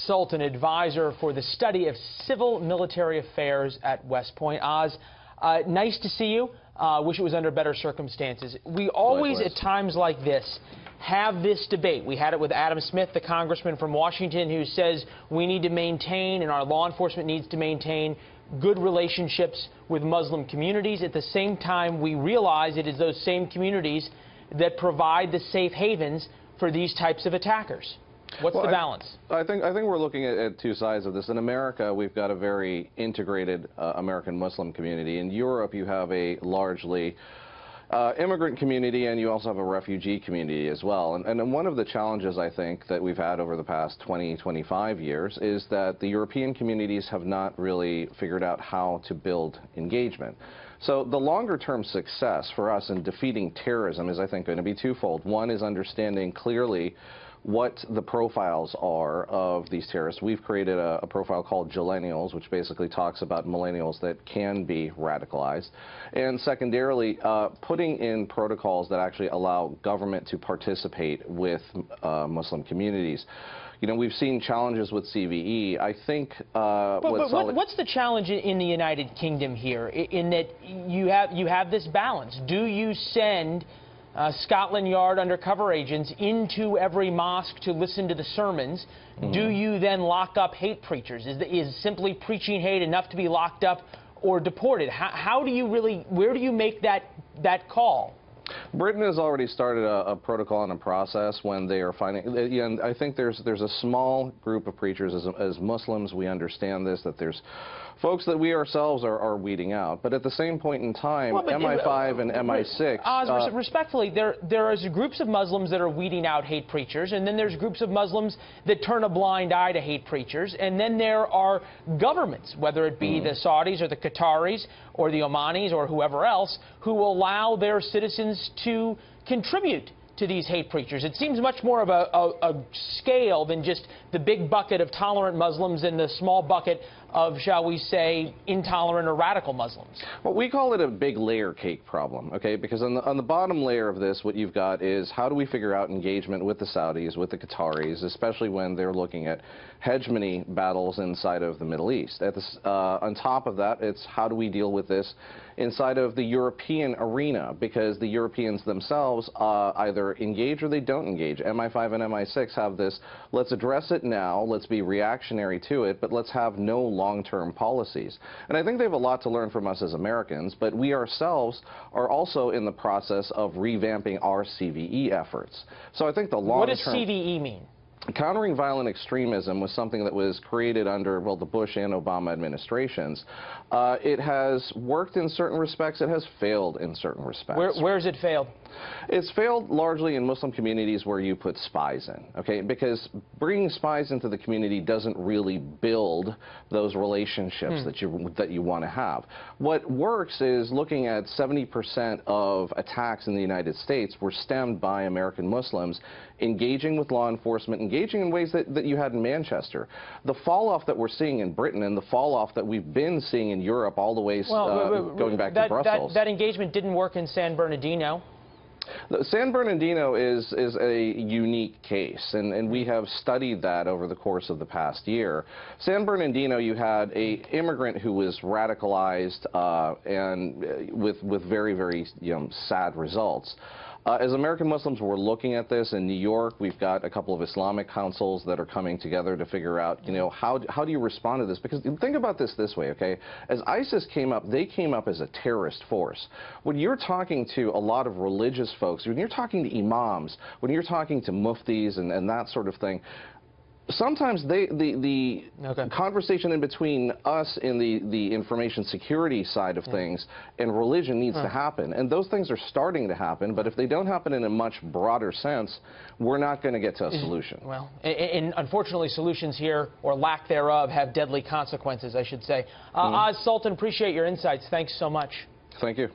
Sultan, advisor for the study of civil military affairs at West Point. Nice to see you. Wish it was under better circumstances. We always, Likewise. at times like this, have this debate. We had it with Adam Smith, the congressman from Washington, who says we need to maintain, and our law enforcement needs to maintain, good relationships with Muslim communities. At the same time, we realize it is those same communities that provide the safe havens for these types of attackers. What's the balance? I think we're looking at two sides of this. In America, we've got a very integrated American Muslim community. In Europe, you have a largely immigrant community, and you also have a refugee community as well. And one of the challenges, I think, that we've had over the past 20, 25 years is that the European communities have not really figured out how to build engagement. So the longer-term success for us in defeating terrorism is, I think, going to be twofold. One is understanding clearly what the profiles are of these terrorists. We've created a profile called Millennials, which basically talks about millennials that can be radicalized. And secondarily, putting in protocols that actually allow government to participate with Muslim communities. You know, we've seen challenges with CVE. I think what's the challenge in the United Kingdom here, in that you have this balance? Do you send Scotland Yard undercover agents into every mosque to listen to the sermons? Do you then lock up hate preachers? Is simply preaching hate enough to be locked up or deported? How do you really, where do you make that call? Britain has already started a protocol and a process when they are finding, and I think there's a small group of preachers as Muslims. We understand this, that there's folks that we ourselves are weeding out. But at the same point in time, MI5 and MI6... respectfully, there is groups of Muslims that are weeding out hate preachers, and then there's groups of Muslims that turn a blind eye to hate preachers, and then there are governments, whether it be the Saudis or the Qataris or the Omanis or whoever else, who allow their citizens to contribute to these hate preachers. It seems much more of a scale than just the big bucket of tolerant Muslims and the small bucket of, shall we say, intolerant or radical Muslims. Well, we call it a big layer cake problem, okay? Because on the bottom layer of this, what you've got is how do we figure out engagement with the Saudis, with the Qataris, especially when they're looking at hegemony battles inside of the Middle East. On top of that, it's how do we deal with this inside of the European arena, because the Europeans themselves either engage or they don't engage. MI5 and MI6 have this, let's address it now, let's be reactionary to it, but let's have no long-term policies. And I think they have a lot to learn from us as Americans, but we ourselves are also in the process of revamping our CVE efforts. So I think the long-term... What does CVE mean? Countering violent extremism was something that was created under, well, the Bush and Obama administrations. It has worked in certain respects. It has failed in certain respects. Where has it failed? It's failed largely in Muslim communities where you put spies in, okay? Because bringing spies into the community doesn't really build those relationships that you want to have. What works is looking at 70% of attacks in the United States were stemmed by American Muslims engaging with law enforcement, engaging in ways that you had in Manchester. The fall-off that we're seeing in Britain and the fall-off that we've been seeing in Europe all the way going back to Brussels. That engagement didn't work in San Bernardino. San Bernardino is a unique case, and we have studied that over the course of the past year. San Bernardino, you had an immigrant who was radicalized and with very, very sad results. As American Muslims, we're looking at this in New York. We've got a couple of Islamic councils that are coming together to figure out, how do you respond to this? Because think about this way, okay? As ISIS came up, they came up as a terrorist force. When you're talking to a lot of religious folks, when you're talking to imams, when you're talking to muftis and that sort of thing, sometimes the conversation in between us in the information security side of things and religion needs to happen. And those things are starting to happen, but if they don't happen in a much broader sense, we're not going to get to a solution. Well, and unfortunately, solutions here, or lack thereof, have deadly consequences, I should say. Sultan, appreciate your insights. Thanks so much. Thank you.